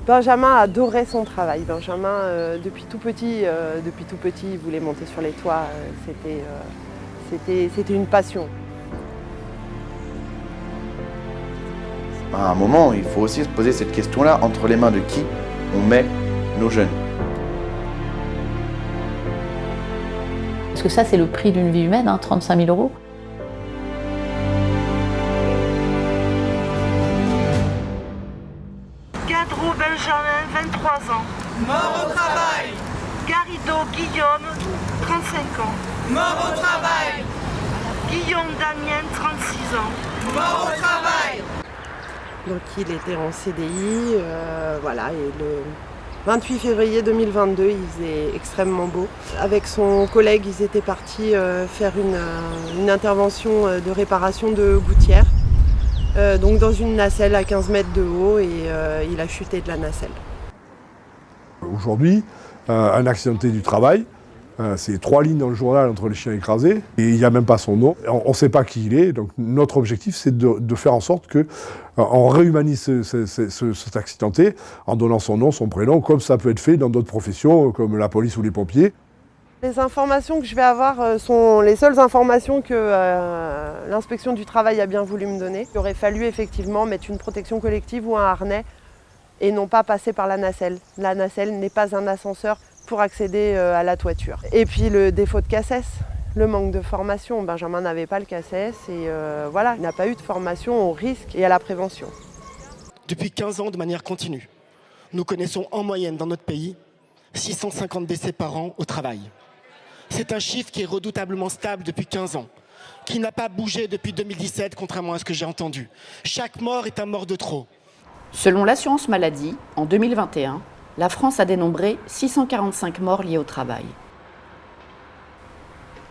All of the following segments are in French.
Benjamin adorait son travail. Benjamin, depuis tout petit, il voulait monter sur les toits. C'était une passion. À un moment, il faut aussi se poser cette question-là, entre les mains de qui on met nos jeunes. Parce que ça, c'est le prix d'une vie humaine, 35 000 €. Gadreau Benjamin, 23 ans. Mort au travail. Garrido Guillaume, 35 ans. Mort au travail. Guillaume Damien, 36 ans. Mort au travail. Donc il était en CDI, voilà, et le 28 février 2022, il faisait extrêmement beau. Avec son collègue, ils étaient partis faire une intervention de réparation de gouttière, donc dans une nacelle à 15 mètres de haut, et il a chuté de la nacelle. Aujourd'hui, un accidenté du travail, c'est 3 lignes dans le journal entre les chiens écrasés, et il n'y a même pas son nom. On ne sait pas qui il est, donc notre objectif c'est de faire en sorte qu'on réhumanise cet accidenté en donnant son nom, son prénom, comme ça peut être fait dans d'autres professions, comme la police ou les pompiers. Les informations que je vais avoir sont les seules informations que l'inspection du travail a bien voulu me donner. Il aurait fallu effectivement mettre une protection collective ou un harnais et non pas passer par la nacelle. La nacelle n'est pas un ascenseur pour accéder à la toiture. Et puis le défaut de CACES, le manque de formation. Benjamin n'avait pas le CACES et voilà, il n'a pas eu de formation au risque et à la prévention. Depuis 15 ans, de manière continue, nous connaissons en moyenne dans notre pays 650 décès par an au travail. C'est un chiffre qui est redoutablement stable depuis 15 ans, qui n'a pas bougé depuis 2017, contrairement à ce que j'ai entendu. Chaque mort est un mort de trop. Selon l'assurance maladie, en 2021, la France a dénombré 645 morts liés au travail.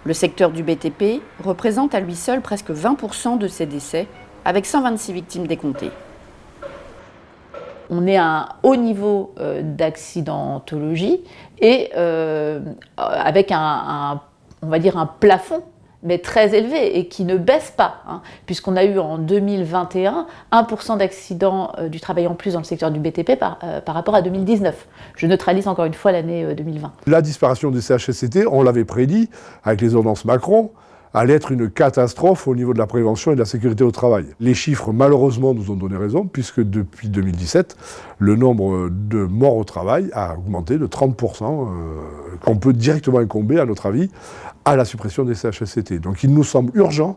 Le secteur du BTP représente à lui seul presque 20% de ces décès, avec 126 victimes décomptées. On est à un haut niveau d'accidentologie et avec on va dire un plafond, mais très élevé et qui ne baisse pas, puisqu'on a eu en 2021 1% d'accidents du travail en plus dans le secteur du BTP par rapport à 2019. Je neutralise encore une fois l'année 2020. La disparition des CHSCT, on l'avait prédit avec les ordonnances Macron, allait être une catastrophe au niveau de la prévention et de la sécurité au travail. Les chiffres, malheureusement, nous ont donné raison, puisque depuis 2017, le nombre de morts au travail a augmenté de 30%, qu'on peut directement incomber, à notre avis, à la suppression des CHSCT. Donc il nous semble urgent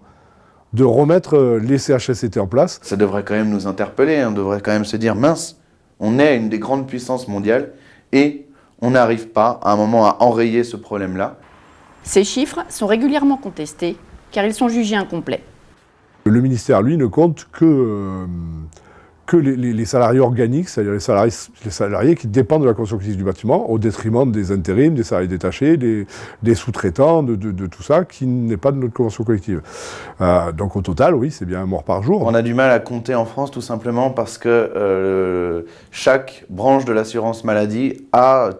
de remettre les CHSCT en place. Ça devrait quand même nous interpeller, on devrait quand même se dire, mince, on est une des grandes puissances mondiales et on n'arrive pas à un moment à enrayer ce problème-là. Ces chiffres sont régulièrement contestés car ils sont jugés incomplets. Le ministère, lui, ne compte que les salariés organiques, c'est-à-dire les salariés qui dépendent de la convention collective du bâtiment, au détriment des intérims, des salariés détachés, des sous-traitants, de tout ça, qui n'est pas de notre convention collective. Donc au total, oui, c'est bien un mort par jour. On a du mal à compter en France tout simplement parce que chaque branche de l'assurance maladie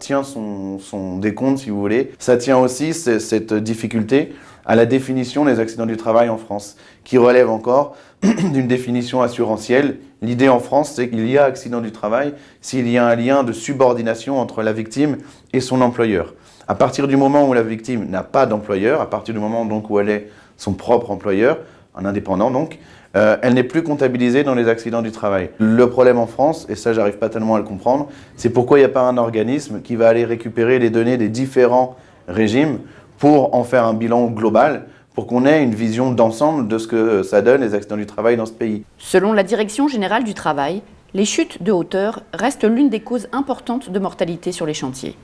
tient son décompte, si vous voulez. Ça tient aussi, cette difficulté, à la définition des accidents du travail en France, qui relève encore d'une définition assurantielle. L'idée en France, c'est qu'il y a accident du travail s'il y a un lien de subordination entre la victime et son employeur. À partir du moment où la victime n'a pas d'employeur, à partir du moment donc où elle est son propre employeur, un indépendant donc, elle n'est plus comptabilisée dans les accidents du travail. Le problème en France, et ça j'arrive pas tellement à le comprendre, c'est pourquoi il n'y a pas un organisme qui va aller récupérer les données des différents régimes pour en faire un bilan global, pour qu'on ait une vision d'ensemble de ce que ça donne les accidents du travail dans ce pays. Selon la Direction générale du travail, les chutes de hauteur restent l'une des causes importantes de mortalité sur les chantiers.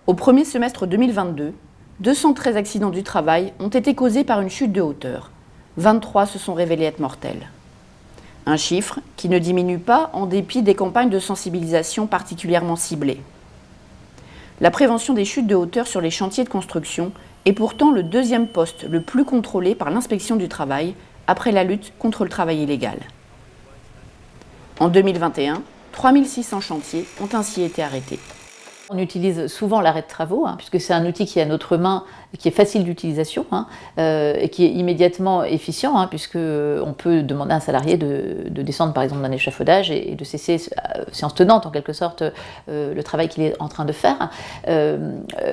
Au premier semestre 2022, 213 accidents du travail ont été causés par une chute de hauteur. 23 se sont révélés être mortels. Un chiffre qui ne diminue pas en dépit des campagnes de sensibilisation particulièrement ciblées. La prévention des chutes de hauteur sur les chantiers de construction est pourtant le deuxième poste le plus contrôlé par l'inspection du travail après la lutte contre le travail illégal. En 2021, 3600 chantiers ont ainsi été arrêtés. On utilise souvent l'arrêt de travaux, puisque c'est un outil qui est à notre main, qui est facile d'utilisation et qui est immédiatement efficient, puisqu'on peut demander à un salarié de descendre par exemple d'un échafaudage et de cesser, séance tenante en quelque sorte, le travail qu'il est en train de faire.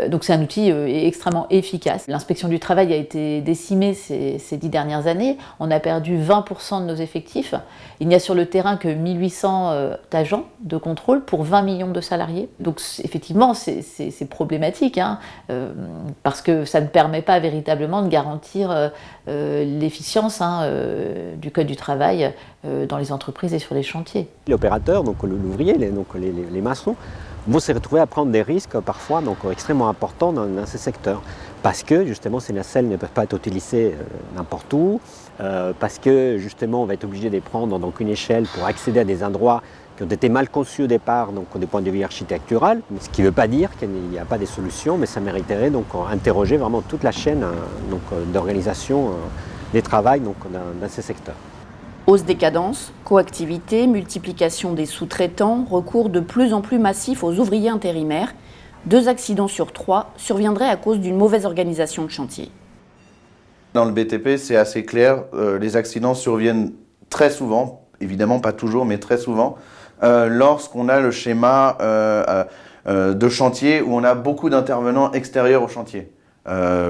Donc c'est un outil extrêmement efficace. L'inspection du travail a été décimée ces 10 dernières années. On a perdu 20% de nos effectifs. Il n'y a sur le terrain que 1800 agents de contrôle pour 20 millions de salariés. Donc effectivement, c'est problématique, parce que ça ne permet pas véritablement de garantir l'efficience du code du travail dans les entreprises et sur les chantiers. L'opérateur, donc l'ouvrier, les maçons, vont se retrouver à prendre des risques parfois extrêmement importants dans ces secteurs. Parce que justement ces nacelles ne peuvent pas être utilisées n'importe où, parce que justement on va être obligé de prendre une échelle pour accéder à des endroits qui ont été mal conçus au départ, donc du point de vue architectural, ce qui ne veut pas dire qu'il n'y a pas de solutions, mais ça mériterait donc interroger vraiment toute la chaîne d'organisation des travails dans ces secteurs. Hausse des cadences, coactivité, multiplication des sous-traitants, recours de plus en plus massif aux ouvriers intérimaires. 2 accidents sur 3 surviendraient à cause d'une mauvaise organisation de chantier. Dans le BTP, c'est assez clair, les accidents surviennent très souvent, évidemment pas toujours, mais très souvent, lorsqu'on a le schéma de chantier où on a beaucoup d'intervenants extérieurs au chantier.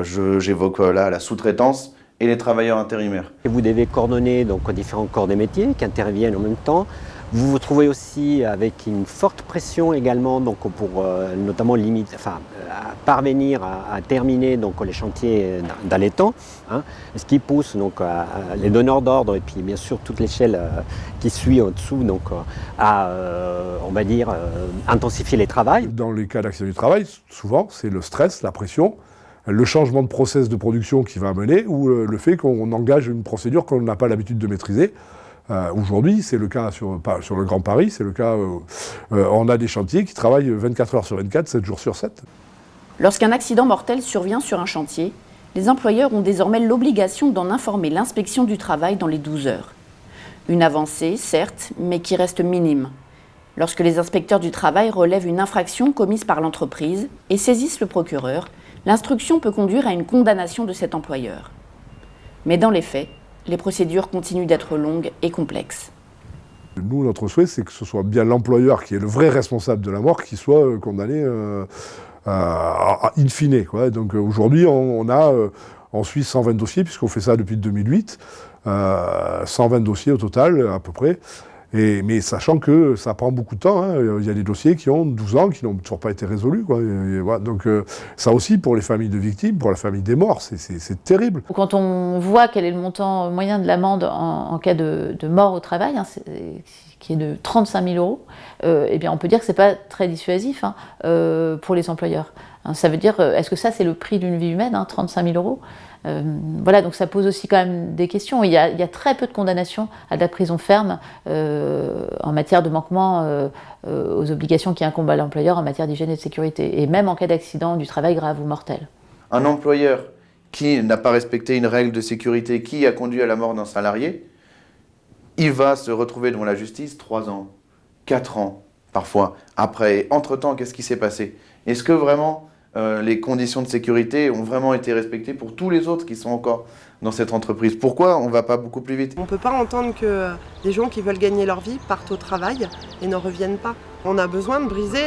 J'évoque là la sous-traitance et les travailleurs intérimaires. Et vous devez coordonner différents corps des métiers qui interviennent en même temps. Vous vous trouvez aussi avec une forte pression également pour notamment parvenir à terminer les chantiers dans les temps, ce qui pousse les donneurs d'ordre et puis bien sûr toute l'échelle qui suit en dessous à on va dire intensifier les travaux. Dans les cas d'accident du travail, souvent c'est le stress, la pression, le changement de process de production qui va mener ou le fait qu'on engage une procédure qu'on n'a pas l'habitude de maîtriser. Aujourd'hui, c'est le cas sur le Grand Paris, c'est le cas, on a des chantiers qui travaillent 24 heures sur 24, 7 jours sur 7. Lorsqu'un accident mortel survient sur un chantier, les employeurs ont désormais l'obligation d'en informer l'inspection du travail dans les 12 heures. Une avancée, certes, mais qui reste minime. Lorsque les inspecteurs du travail relèvent une infraction commise par l'entreprise et saisissent le procureur, l'instruction peut conduire à une condamnation de cet employeur. Mais dans les faits, les procédures continuent d'être longues et complexes. Nous, notre souhait, c'est que ce soit bien l'employeur qui est le vrai responsable de la mort qui soit condamné in fine, quoi. Donc aujourd'hui, on a en Suisse 120 dossiers, puisqu'on fait ça depuis 2008, 120 dossiers au total, à peu près. Mais sachant que ça prend beaucoup de temps, il y a des dossiers qui ont 12 ans, qui n'ont toujours pas été résolus, quoi. Et voilà. Donc ça aussi, pour les familles de victimes, pour la famille des morts, c'est terrible. Quand on voit quel est le montant moyen de l'amende en cas de mort au travail, qui est de 35 000 euros, eh bien on peut dire que ce n'est pas très dissuasif pour les employeurs. Ça veut dire, est-ce que ça c'est le prix d'une vie humaine, 35 000 euros? Voilà, donc ça pose aussi quand même des questions. Il y a très peu de condamnations à de la prison ferme en matière de manquement aux obligations qui incombent à l'employeur en matière d'hygiène et de sécurité, et même en cas d'accident du travail grave ou mortel. Un employeur qui n'a pas respecté une règle de sécurité qui a conduit à la mort d'un salarié, il va se retrouver devant la justice 3 ans, 4 ans parfois. Après, entre-temps, qu'est-ce qui s'est passé? Est-ce que vraiment les conditions de sécurité ont vraiment été respectées pour tous les autres qui sont encore dans cette entreprise? Pourquoi on ne va pas beaucoup plus vite? On ne peut pas entendre que des gens qui veulent gagner leur vie partent au travail et ne reviennent pas. On a besoin de briser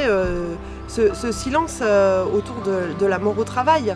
ce silence autour de la mort au travail.